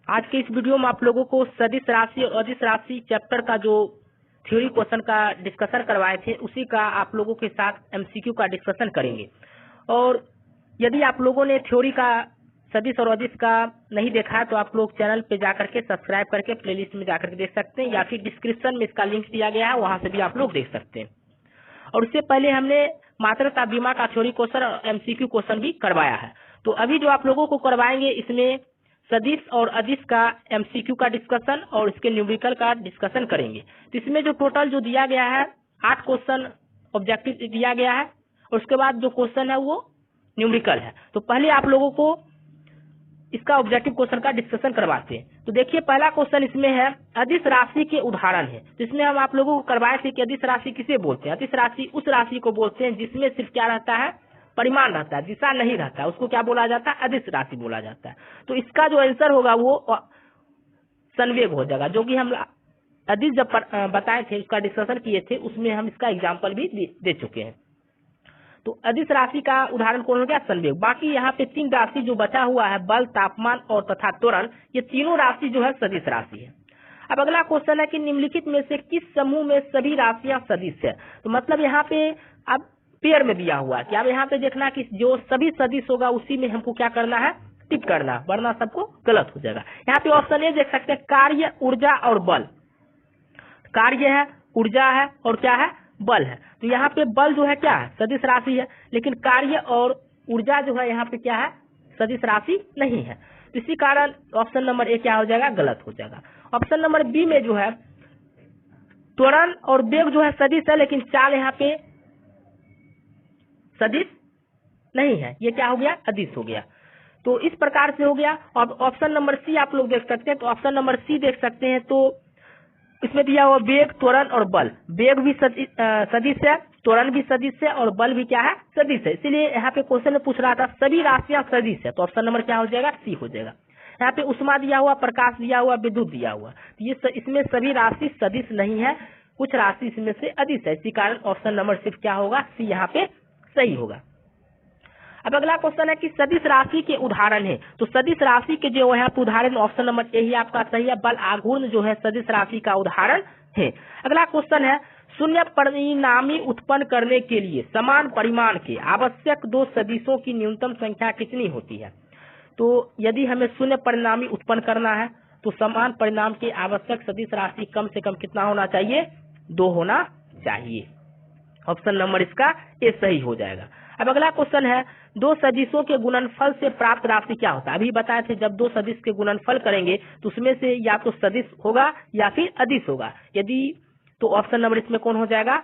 आज के इस वीडियो में आप लोगों को सदिश राशि और अदिश राशि चैप्टर का जो थ्योरी क्वेश्चन का डिस्कशन करवाए थे उसी का आप लोगों के साथ एमसीक्यू का डिस्कशन करेंगे। और यदि आप लोगों ने थ्योरी का सदिश और अदिश का नहीं देखा है तो आप लोग चैनल पे जाकर के सब्सक्राइब करके प्लेलिस्ट में जाकर के देख सकते हैं, या फिर डिस्क्रिप्शन में इसका लिंक दिया गया है, वहां से भी आप लोग देख सकते हैं। और उससे पहले हमने मात्रता बीमा का थ्योरी क्वेश्चन और एमसीक्यू क्वेश्चन भी करवाया है। तो अभी जो आप लोगों को करवाएंगे इसमें सदिश और अदिश का एमसीक्यू का डिस्कशन और इसके न्यूमेरिकल का डिस्कशन करेंगे। तो इसमें जो टोटल जो दिया गया है 8 क्वेश्चन ऑब्जेक्टिव दिया गया है और उसके बाद जो क्वेश्चन है वो न्यूमेरिकल है। तो पहले आप लोगों को इसका ऑब्जेक्टिव क्वेश्चन का डिस्कशन करवाते हैं। तो देखिए पहला क्वेश्चन इसमें है अदिश राशि के उदाहरण है। तो इसमें हम आप लोगों को करवाए थे कि अदिश राशि किसे बोलते हैं। अदिश राशि उस राशि को बोलते हैं जिसमें सिर्फ क्या रहता है, परिमाण रहता है, दिशा नहीं रहता है, उसको क्या बोला जाता है, अदिश राशि बोला जाता है। तो इसका जो आंसर होगा वो संवेग हो जाएगा, जो कि हम अदिश जब बताए थे उसका डिस्कशन किए थे उसमें हम इसका एग्जाम्पल भी दे चुके हैं। तो अदिश राशि का उदाहरण कौन हो गया, संवेग। बाकी यहाँ पे 3 राशि जो बचा हुआ है बल, तापमान और तथा त्वरण, ये तीनों राशि जो है सदिश राशि है। अब अगला क्वेश्चन है कि निम्नलिखित में से किस समूह में सभी राशियां सदिश है। तो मतलब यहाँ पे अब पेयर में दिया हुआ है कि अब यहाँ पे देखना कि जो सभी सदिश होगा उसी में हमको क्या करना है, टिक करना, वरना सबको गलत हो जाएगा। यहाँ पे ऑप्शन ए देख सकते हैं, कार्य, ऊर्जा और बल। कार्य है, ऊर्जा है और क्या है, बल है। तो यहाँ पे बल जो है क्या है, सदिश राशि है, लेकिन कार्य और ऊर्जा जो है यहाँ पे क्या है, सदिश राशि नहीं है। तो इसी कारण ऑप्शन नंबर ए क्या हो जाएगा, गलत हो जाएगा। ऑप्शन नंबर बी में जो है त्वरण और वेग जो है सदिश है, लेकिन चाल यहाँ पे सदिश नहीं है, ये क्या हो गया, अदिश हो गया। तो इस प्रकार से हो गया। और ऑप्शन नंबर सी आप लोग देख सकते हैं। तो ऑप्शन नंबर सी देख सकते हैं तो इसमें दिया हुआ वेग, त्वरण और बल। वेग भी सदिश है, त्वरण भी सदिश है और बल भी क्या है, सदिश है। इसीलिए यहाँ पे क्वेश्चन में पूछ रहा था सभी राशियां सदिश है, तो ऑप्शन नंबर क्या हो जाएगा, सी हो जाएगा। यहाँ पे उष्मा दिया हुआ, प्रकाश दिया हुआ, विद्युत दिया हुआ, तो ये इसमें सभी राशि सदिश नहीं है, कुछ राशि इसमें से अदिश है। इसी कारण ऑप्शन नंबर सिर्फ क्या होगा, सी यहाँ पे सही होगा। अब अगला क्वेश्चन है कि सदिश राशि के उदाहरण है। तो सदिश राशि के जो है उदाहरण ऑप्शन नंबर ए ही आपका सही है, बल आघूर्ण जो है सदिश राशि का उदाहरण है। अगला क्वेश्चन है शून्य परिणामी उत्पन्न करने के लिए समान परिमाण के आवश्यक 2 सदिशों की न्यूनतम संख्या कितनी होती है। तो यदि हमें शून्य परिणामी उत्पन्न करना है तो समान परिणाम के आवश्यक सदिश राशि कम से कम कितना होना चाहिए, 2 होना चाहिए। ऑप्शन नंबर इसका ए सही हो जाएगा। अब अगला क्वेश्चन है 2 सदिशों के गुणनफल से प्राप्त राशि क्या होता है। अभी बताए थे जब 2 सदिश के गुणनफल करेंगे तो उसमें से या तो सदिश होगा या फिर अदिश होगा। यदि तो ऑप्शन नंबर इसमें कौन हो जाएगा,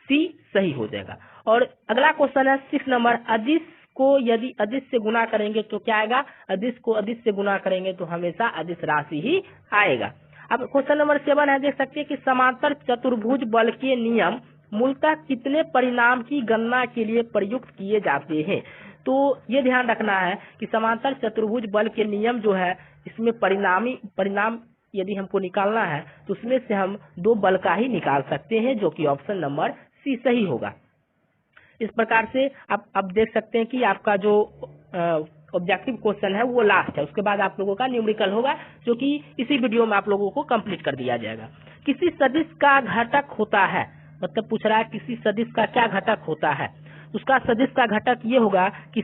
सी सही हो जाएगा। और अगला क्वेश्चन है 6 नंबर, अदिश को यदि अदिश से गुना करेंगे तो क्या आएगा, अदिश को अदिश से गुना करेंगे तो हमेशा अदिश राशि ही आएगा। अब क्वेश्चन नंबर 7 है, देख सकते हैं कि समांतर चतुर्भुज बल के नियम मूलतः कितने परिणाम की गणना के लिए प्रयुक्त किए जाते हैं। तो ये ध्यान रखना है कि समांतर चतुर्भुज बल के नियम जो है इसमें परिणाम यदि हमको निकालना है तो उसमें से हम 2 बल का ही निकाल सकते हैं, जो कि ऑप्शन नंबर सी सही होगा। इस प्रकार से आप अब देख सकते हैं कि आपका जो ऑब्जेक्टिव क्वेश्चन है वो लास्ट है, उसके बाद आप लोगों का न्यूमेरिकल होगा, जो कि इसी वीडियो में आप लोगों को कंप्लीट कर दिया जाएगा। किसी सदिश का घटक होता है, मतलब पूछ रहा है किसी सदिश का क्या घटक होता है। उसका सदिश का घटक ये होगा कि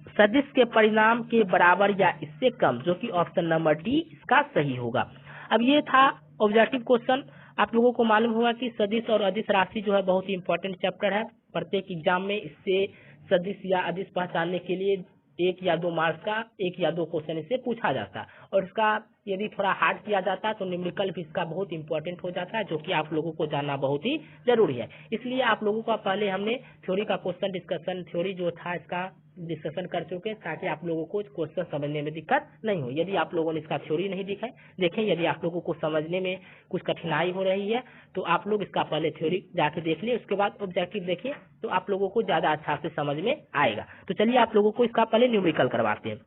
सदिश के परिणाम के बराबर या इससे कम, जो कि ऑप्शन नंबर डी इसका सही होगा। अब ये था ऑब्जेक्टिव क्वेश्चन। आप लोगों को मालूम होगा कि सदिश और अदिश राशि जो है बहुत ही इंपॉर्टेंट चैप्टर है। प्रत्येक एग्जाम में इससे सदिश या अदिश पहचानने के लिए 1 या 2 मार्क्स का 1 या 2 क्वेश्चन इससे पूछा जाता है। और इसका यदि थोड़ा हार्ड किया जाता है तो न्यूमेरिकल भी इसका बहुत इंपॉर्टेंट हो जाता है, जो कि आप लोगों को जानना बहुत ही जरूरी है। इसलिए आप लोगों का पहले हमने थ्योरी का क्वेश्चन डिस्कशन, थ्योरी जो था इसका डिस्कशन कर चुके, ताकि आप लोगों को क्वेश्चन समझने में दिक्कत नहीं हो। यदि आप लोगों ने इसका थ्योरी नहीं देखें, यदि आप लोगों को समझने में कुछ कठिनाई हो रही है तो आप लोग इसका पहले थ्योरी जाके देख लिए, उसके बाद ऑब्जेक्टिव देखिए, तो आप लोगों को ज्यादा अच्छा से समझ में आएगा। तो चलिए आप लोगों को इसका पहले न्यूमेरिकल करवाते हैं।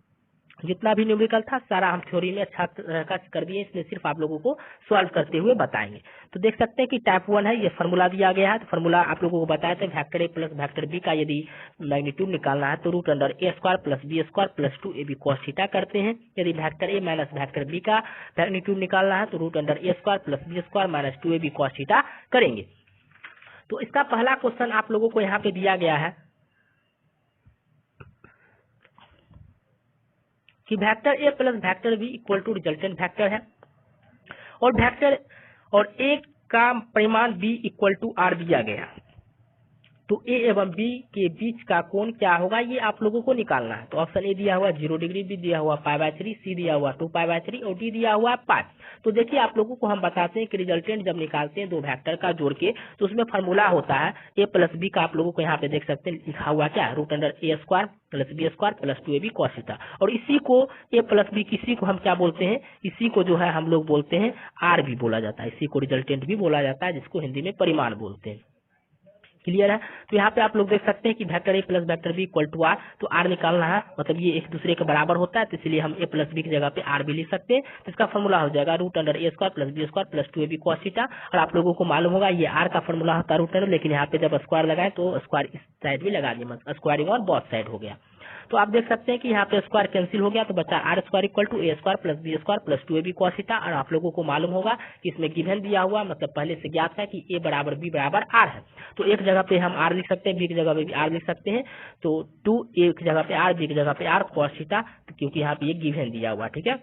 जितना भी न्यूमेरिकल था सारा हम थ्योरी में अच्छा तरह का कर दिए, इसमें सिर्फ आप लोगों को सॉल्व करते हुए बताएंगे। तो देख सकते हैं कि टाइप 1 है, ये फार्मूला दिया गया है। तो फार्मूला आप लोगों को बताया था, वेक्टर ए प्लस वेक्टर बी का यदि मैग्नीट्यूड निकालना है तो root under a square plus B square plus 2ab cos theta करते हैं। यदि vector a minus vector B का मैग्नीट्यूड निकालना है तो root under a square plus B square minus 2ab cos theta करेंगे। तो इसका पहला क्वेश्चन आप लोगों को यहाँ पे दिया गया है कि vector A plus vector B equal to resultant vector है, और वेक्टर और ए का परिमाण बी इक्वल टू आर दिया गया। तो ए एवं बी के बीच का कोण क्या होगा ये आप लोगों को निकालना है। तो ऑप्शन ए दिया हुआ 0 डिग्री, बी दिया हुआ π/3, सी दिया हुआ 2π/3 और डी दिया हुआ पाई। तो देखिए आप लोगों को हम बताते हैं कि रिजल्टेंट जब निकालते हैं दो वेक्टर का जोड़ के तो उसमें फार्मूला होता है ए प्लस बी का। आप लोगों को यहाँ पे देख सकते हैं लिखा हुआ क्या है, root under a square plus B square plus 2ab cos theta. और इसी को ए प्लस बी, किसी को हम क्या बोलते हैं, इसी को जो है हम लोग बोलते हैं आर भी बोला जाता है, इसी को रिजल्टेंट भी बोला जाता है, जिसको हिंदी में परिमाण बोलते हैं। क्लियर है। तो यहाँ पे आप लोग देख सकते हैं कि vector A plus vector B equal to R. तो आर निकालना है, मतलब ये एक दूसरे के बराबर होता है, तो इसलिए हम ए प्लस बी की जगह पे आर भी लिख सकते हैं। तो इसका फॉर्मूला हो जाएगा root under a square plus B square plus 2ab cos theta. और आप लोगों को मालूम होगा ये आर का फॉर्मूला होता है रूट अंडर, लेकिन यहाँ पे जब स्क्वायर लगाए तो स्क्वायर इस साइड भी लगा दिए, मतलब स्क्वायरिंग और बोथ साइड हो गया। तो आप देख सकते हैं कि यहाँ पे स्क्वायर कैंसिल हो गया, तो बचा R square equal to A square plus B square plus 2ab cos theta. और आप लोगों को मालूम होगा कि इसमें गिवन दिया हुआ, मतलब पहले से ज्ञात है कि ए बराबर बी बराबर आर है। तो एक जगह पे हम आर लिख सकते हैं, बी की जगह पे भी आर लिख सकते हैं। तो 2 ए की जगह पे आर, बी की जगह पे आर cos थीटा, क्योंकि यहाँ पे ये गिवन दिया हुआ, ठीक है।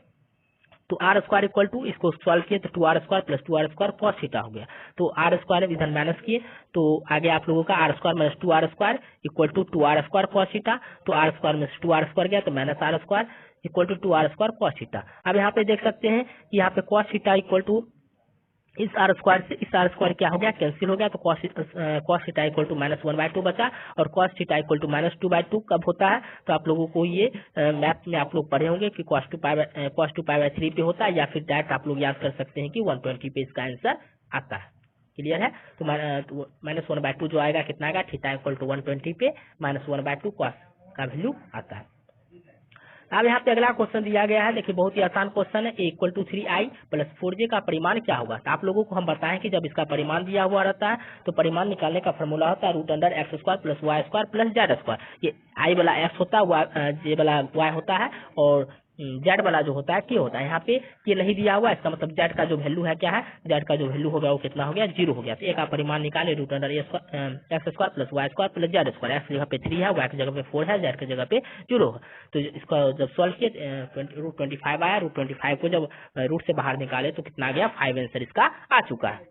तो आर स्क्वायर इक्वल टू, इसको सॉल्व किए तो 2r square plus 2r square cos theta हो गया। तो आर स्क्वायर इधर माइनस किए तो आगे आप लोगों का R square minus 2r square equal to 2r square cos theta. तो आर स्क्वायर में 2r स्क्वायर गया तो minus R square equal to 2r square cos theta. अब यहाँ पे देख सकते हैं कि यहाँ पे cos थीटा इक्वल टू इस आर स्क्वायर से इस आर स्क्वायर क्या हो गया, कैंसिल हो गया। तो cos थीटा इक्वल टू -1/2 बचा, और cos थीटा इक्वल टू -2/2 कब होता है, तो आप लोगों को ये मैथ में आप लोग पढ़े होंगे कि cos 2π/3 पे होता है, या फिर डायरेक्ट आप लोग याद कर सकते हैं कि 120 पे इसका आंसर आता है। क्लियर है। तो -1/2 जो आएगा कितना आएगा, थीटा इक्वल टू 120 पे -1/2 cos का वैल्यू आता है। अब यहाँ पे अगला क्वेश्चन दिया गया है, देखिए बहुत ही आसान क्वेश्चन है। a equal to 3i plus 4j का परिमाण क्या होगा। तो आप लोगों को हम बताएं कि जब इसका परिमाण दिया हुआ रहता है तो परिमाण निकालने का फॉर्मूला होता है root under x square plus Y square plus Z square. ये i वाला x होता है, j वाला y होता है, और जेड वाला जो होता है के होता है। यहाँ पे ये नहीं दिया हुआ, इसका मतलब जेड का जो वैल्यू है क्या है, जेड का जो वैल्यू होगा वो कितना हो गया, 0 हो गया। तो ए का परिमाण निकाले root under x square plus Y square plus Z square. X जगह पे 3 है, वाई की जगह पे 4 है, जेड की जगह पे 0 है। तो इसका जब सॉल्व किए रूट 25 आया, रूट 25 को जब रूट से बाहर निकाले तो कितना गया, 5 आंसर इसका आ चुका है।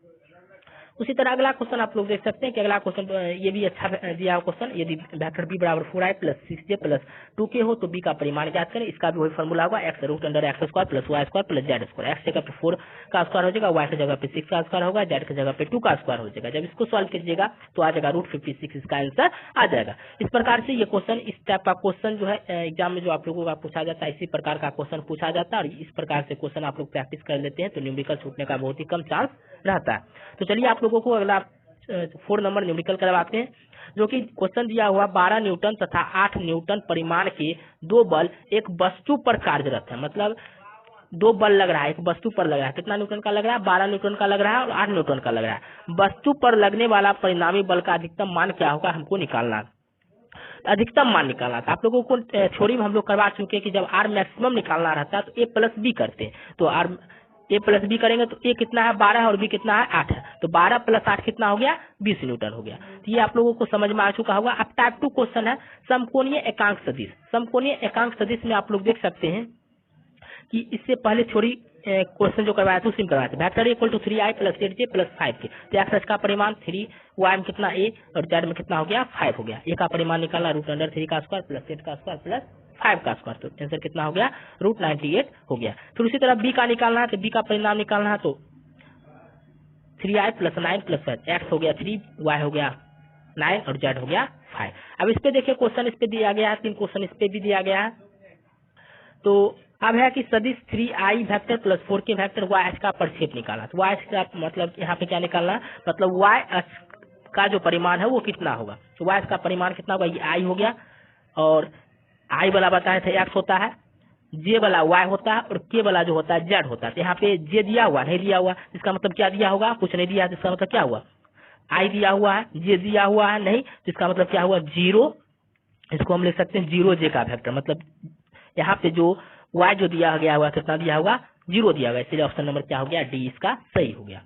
उसी तरह अगला क्वेश्चन आप लोग देख सकते हैं कि अगला क्वेश्चन ये भी अच्छा दिया हुआ क्वेश्चन, यदि वेक्टर बी बराबर 4i plus 6j plus 2k हो तो बी का परिमाण ज्ञात करें। इसका भी वही फॉर्मूला होगा X root under x square plus Y square plus Z square. X जगह पे 4 का स्क्वायर हो जाएगा, वाई की जगह पे 6 का स्क्वायर होगा, जेड की जगह पे 2 का स्क्वायर हो जाएगा। जब इसको सॉल्व कीजिएगा तो आ जाएगा रूट 56, इसका आंसर आ जाएगा। इस प्रकार से ये क्वेश्चन, इस टाइप का क्वेश्चन जो है एग्जाम में जो आप लोगों का पूछा जाता है, इसी प्रकार का क्वेश्चन पूछा जाता है। और इस प्रकार से क्वेश्चन आप लोग प्रैक्टिस कर लेते हैं तो न्यूमेरिकल छूटने का बहुत ही कम चांस रहता है। तो चलिए आप लोगों को अगला 4 नंबर न्यूमेरिकल करवाते हैं, जो कि क्वेश्चन दिया हुआ 12 न्यूटन तथा 8 न्यूटन परिमाण के दो बल एक वस्तु पर कार्यरत है। मतलब दो बल लग रहा है, एक वस्तु पर लग रहा है। कितना न्यूटन का लग रहा है, 12 न्यूटन का लग रहा है और 8 न्यूटन का लग रहा है। वस्तु पर लगने वाला परिणामी बल का अधिकतम मान क्या होगा, हमको निकालना, अधिकतम मान निकालना था। आप लोगों को थ्योरी में हम लोग करवा चुके हैं कि जब आर मैक्सिमम निकालना रहता है तो ए प्लस बी करते हैं। तो आर ए प्लस बी करेंगे तो ए कितना है 12 है और बी कितना है 8 है। तो 12 प्लस 8 कितना हो गया, 20 न्यूटन हो गया। तो ये आप लोगों को समझ में आ चुका होगा। अब टाइप 2 क्वेश्चन है समकोणीय एकांक सदिश। समकोणीय एकांक सदिश में आप लोग देख सकते हैं कि इससे पहले थ्योरी क्वेश्चन जो करवाया था उसी में करवाया था। Vector equal to 3i plus 8j plus 5k। तो एक्स का परिमाण 3, वाई में कितना a और जेड में कितना हो गया 5 हो गया। ए का परिमाण निकालना रूट अंडर 3 का स्क्वायर प्लस 8 का स्क्वायर प्लस 5 का स्क्वायर। तो आंसर कितना हो गया, रूट 98 हो गया। फिर उसी तरह बी का निकालना है, तो बी का परिणाम निकालना है तो 3i प्लस 9 प्लस 5, एक्स हो गया 3, वाई हो गया 9 और जेड हो गया 5। अब इस पे देखिए क्वेश्चन इस पे दिया गया है, 3 क्वेश्चन इस पे भी दिया गया है। तो अब है कि सदिश 3i vector plus 4k vector y अक्ष का प्रक्षेप निकाला। तो y अक्ष का मतलब यहाँ पे क्या निकालना, मतलब y अक्ष का जो परिमाण है वो कितना होगा। तो y अक्ष का परिमाण कितना होगा, ये i हो गया, और i वाला बताया था x होता है, जे वाला y होता है और k वाला जो होता है z होता है। तो यहाँ पे j दिया हुआ नहीं दिया हुआ, इसका मतलब क्या दिया होगा, कुछ नहीं दिया, इसका मतलब क्या हुआ, i दिया हुआ है, j दिया हुआ है नहीं, तो इसका मतलब क्या हुआ, 0। इसको हम लिख सकते हैं 0j का वेक्टर, मतलब यहाँ पे जो y जो दिया गया हुआ कितना दिया होगा, 0 दिया होगा, इसलिए ऑप्शन नंबर क्या हो गया, डी इसका सही हो गया।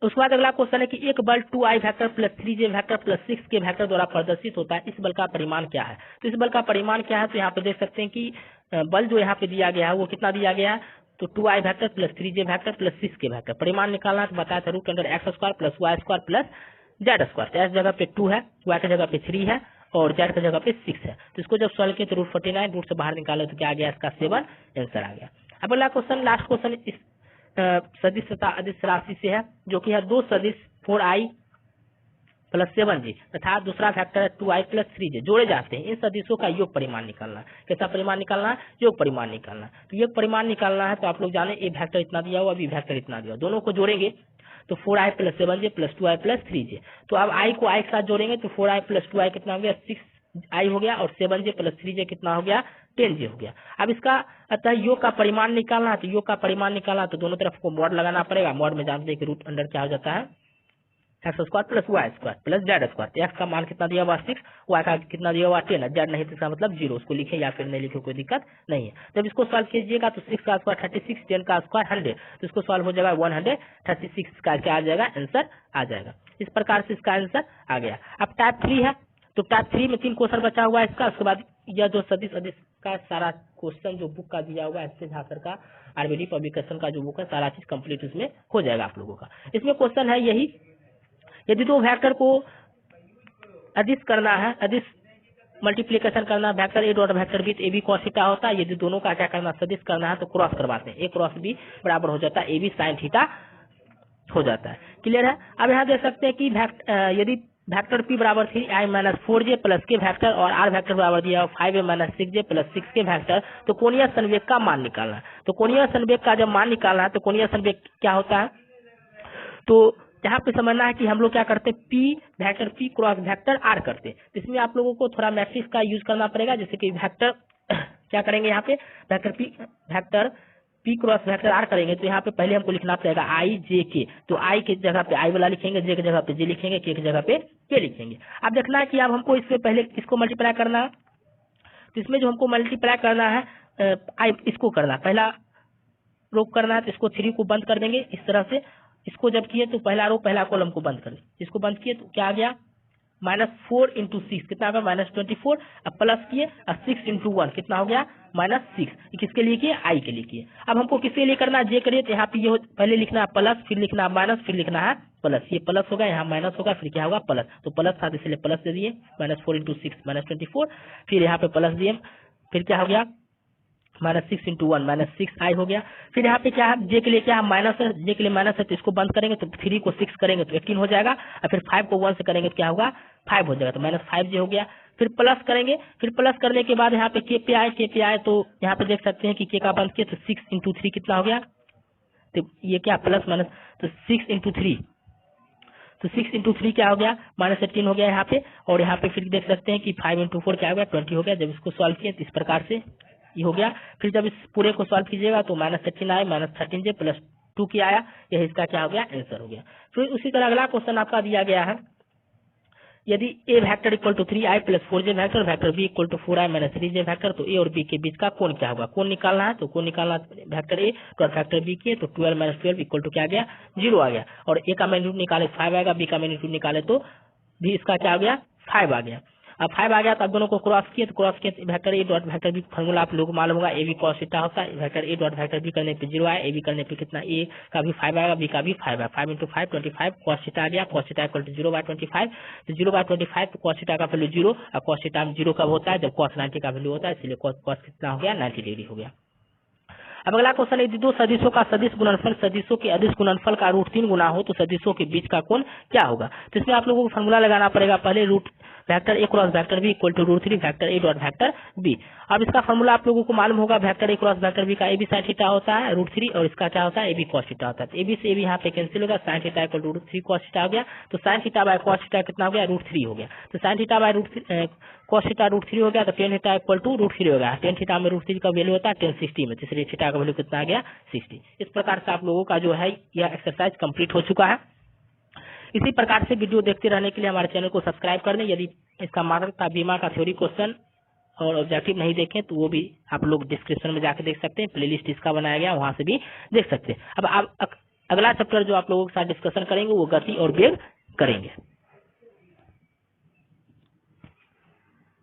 उसके बाद अगला क्वेश्चन है कि एक बल 2i vector plus 3j vector plus 6k vector द्वारा प्रदर्शित होता है, इस बल का परिमाण क्या है। तो इस बल का परिमाण क्या है, तो यहाँ पे देख सकते हैं कि बल जो यहाँ पे दिया गया है वो कितना दिया गया है, तो 2i vector plus 3j vector plus 6k vector. परिमाण निकालना तो बताया था root under x square plus Y square plus Z square. एस जगह पे 2 है, वाई की जगह पे 3 है और जेड की जगह पे 6 है। तो इसको जब सॉल्व किया तो रूट 49 रूट से बाहर निकाले तो क्या आ गया, इसका 7 आंसर आ गया। अब अगला क्वेश्चन, लास्ट क्वेश्चन इस सदिश तथा अदिश राशि से है, जो कि है दो सदिश 4i प्लस 7j तथा दूसरा फैक्टर है 2i प्लस 3j जोड़े जाते हैं। इन सदिशों का योग परिमाण निकालना है। कैसा परिमाण निकालना है, योग परिमाण निकालना है। तो योग परिमाण निकालना है तो आप लोग जाने ए वेक्टर इतना दिया हुआ, बी वेक्टर इतना दिया हुआ, दोनों को जोड़ेंगे तो 4i plus 7j plus 2i plus 3j। तो अब i को i के साथ जोड़ेंगे तो 4i प्लस 2i कितना हो गया, 6i हो गया, और 7j प्लस 3j कितना हो गया, 10j हो गया। अब इसका अतः योग का परिमाण निकालना है, तो योग का परिमाण निकालना तो दोनों तरफ को मॉड लगाना पड़ेगा। मॉड में जानते हैं कि रूट अंडर क्या हो जाता है, x square plus Y square plus Z square. X का मान कितना दिया हुआ 6, वाई का कितना दिया हुआ 10 है, जेड नहीं तो इसका मतलब 0। उसको लिखे या फिर नहीं लिखे कोई दिक्कत नहीं है। जब इसको सॉल्व कीजिएगा तो 6 का स्क्वायर 36, 10 का स्क्वायर 100, तो इसको सॉल्व हो जाएगा 136 का क्या आ जाएगा, आंसर आ जाएगा। इस प्रकार से इसका आंसर आ गया। अब टाइप 3 है, तो टाइप 3 में 3 क्वेश्चन बचा हुआ है इसका। उसके बाद यह जो सदिश अदिश का सारा क्वेश्चन जो बुक का दिया हुआ है, एस झाकर का आरबीडी पब्लिकेशन का जो बुक है, सारा चीज कंप्लीट उसमें हो जाएगा आप लोगों का। इसमें क्वेश्चन है यही, यदि दो वेक्टर को अदिश करना है, अदिश मल्टीप्लिकेशन करना, vector A dot vector B, A B cos theta होता है। यदि दोनों का क्या करना, सदिश करना है तो क्रॉस करवाते हैं, ए क्रॉस बी बराबर हो जाता है ए बी साइन थीटा हो जाता है। क्लियर है। अब यहाँ देख सकते हैं कि यदि वेक्टर पी बराबर 3i माइनस 4j प्लस के वेक्टर और आर वेक्टर बराबर दिया 5a minus 6j plus 6k vector, तो कोणीय संवेग का मान निकालना है। तो कोणीय संवेग का जब मान निकालना है तो कोणीय संवेग क्या होता है, तो यहाँ पे समझना है कि हम लोग क्या करते हैं, P vector P cross vector R करते हैं। तो इसमें आप लोगों को थोड़ा मैट्रिक्स का यूज करना पड़ेगा, जैसे कि वेक्टर क्या करेंगे, यहाँ पे vector P cross vector R करेंगे तो यहाँ पे पहले हमको लिखना पड़ेगा आई जे के। तो आई की जगह पे आई वाला लिखेंगे, जे की जगह पे जे लिखेंगे, के की जगह पे के लिखेंगे। अब देखना है कि अब हमको इससे पहले इसको मल्टीप्लाई करना है। तो इसमें जो हमको मल्टीप्लाई करना है, आई इसको करना, पहला रो करना है, तो इसको 3 को बंद कर देंगे इस तरह से। इसको जब किए तो पहला रो पहला कॉलम को बंद कर दें, इसको बंद किए तो क्या आ गया, -4 × 6 कितना आ गया, -24। अब प्लस किए, अब 6 × 1 कितना हो गया, -6। किसके लिए किए, आई के लिए किए। अब हमको किसके लिए करना है, जे करिए, तो यहाँ पे ये पहले लिखना है प्लस, फिर लिखना है माइनस, फिर लिखना है प्लस। ये प्लस होगा, यहाँ माइनस होगा, फिर क्या होगा प्लस। तो प्लस था इसलिए प्लस दे दिए, -4 × 6 -24, फिर यहाँ पे प्लस दिए, फिर क्या हो गया, -6 × 1 -6i हो गया। फिर यहाँ पे क्या है, जे के लिए क्या है, माइनस है, जे के लिए माइनस है तो इसको बंद करेंगे, तो 3 को 6 करेंगे तो 18 हो जाएगा, और फिर 5 को 1 से करेंगे तो क्या होगा, 5 हो जाएगा, तो -5j हो गया। फिर प्लस करेंगे, फिर प्लस करने के बाद यहाँ पे के पे आए, तो यहाँ पे देख सकते हैं कि के का बंद किया तो 6 × 3 कितना हो गया, तो ये क्या प्लस माइनस, तो 6 × 3, तो 6 × 3 क्या हो गया, -18 हो गया यहाँ पे। और यहाँ पे फिर देख सकते हैं कि 5 × 4 क्या हो गया, 20 हो गया। जब इसको सॉल्व किया तो इस प्रकार से ये हो गया। फिर जब इस पूरे को सॉल्व कीजिएगा तो -18 आया, -13j प्लस 2 की आया, यह इसका क्या हो गया, आंसर हो गया। फिर उसी तरह अगला क्वेश्चन आपका दिया गया है, यदि a vector equal to 3i plus 4j vector, vector b equal to 4i minus 3j vector, तो a और b के बीच का कोण क्या होगा, कोण निकालना है। तो कोण निकालना vector a dot vector b किए तो 12 - 12 इक्वल टू क्या गया, 0 आ गया। और a का मैग्नीट्यूड निकाले 5 आएगा, b का मैग्नीट्यूड निकाले तो भी इसका क्या आ गया, 5 आ गया। अब 5 आ गया तो अब दोनों को क्रॉस किए, तो क्रॉस किए vector A dot vector B formula आप लोगों को मालूम होगा, ए बी कॉस थीटा होता है। Vector A dot vector B करने पे 0 आया, ए बी करने पे कितना, ए का भी 5 आएगा, बी का भी 5 है, 5 × 5 25 कॉस थीटा आ गया। कॉस थीटा इक्वल टू 0/25, तो 0/25 तो कॉस थीटा का वैल्यू 0, और कॉस थीटा में 0 कब होता है, जब कॉस 90 का वैल्यू होता है, इसलिए कॉस कितना हो गया, 90 डिग्री हो गया। अब अगला क्वेश्चन, यदि दो सदिशों का सदिश गुणनफल सदिशों के अदिश गुणनफल का √3 गुना हो तो सदिशों के बीच का कोण क्या होगा। तो इसमें आप लोगों को फॉर्मूला लगाना पड़ेगा, पहले vector A cross vector B equal to √3 vector A dot vector B. अब इसका फॉर्मूला आप लोगों को मालूम होगा, vector A cross vector B का ए बी साइन थीटा होता है √3 और इसका क्या होता है ए बी कॉस थीटा होता है। ए बी से ए बी यहाँ पे कैंसिल होगा, sine theta equal to √3 cos theta हो गया। तो sine theta by cos theta कितना हो गया, √3 हो गया। तो sine theta by cos theta √3 हो गया, तो टेन थीटा इक्वल टू √3 हो गया। टेन थीटा में √3 का वैल्यू होता है 1060 में, तीसरे थीटा का वैल्यू कितना आ गया 60। इस प्रकार से आप लोगों का जो है यह एक्सरसाइज कंप्लीट हो चुका है। इसी प्रकार से वीडियो देखते रहने के लिए हमारे चैनल को सब्सक्राइब कर दें। यदि इसका मार्क बीमा का थ्योरी क्वेश्चन और ऑब्जेक्टिव नहीं देखें तो वो भी आप लोग डिस्क्रिप्शन में जाकर देख सकते हैं, प्लेलिस्ट इसका बनाया गया वहां से भी देख सकते हैं। अब आप अगला चैप्टर जो आप लोगों के साथ डिस्कशन करेंगे वो गति और वेग करेंगे।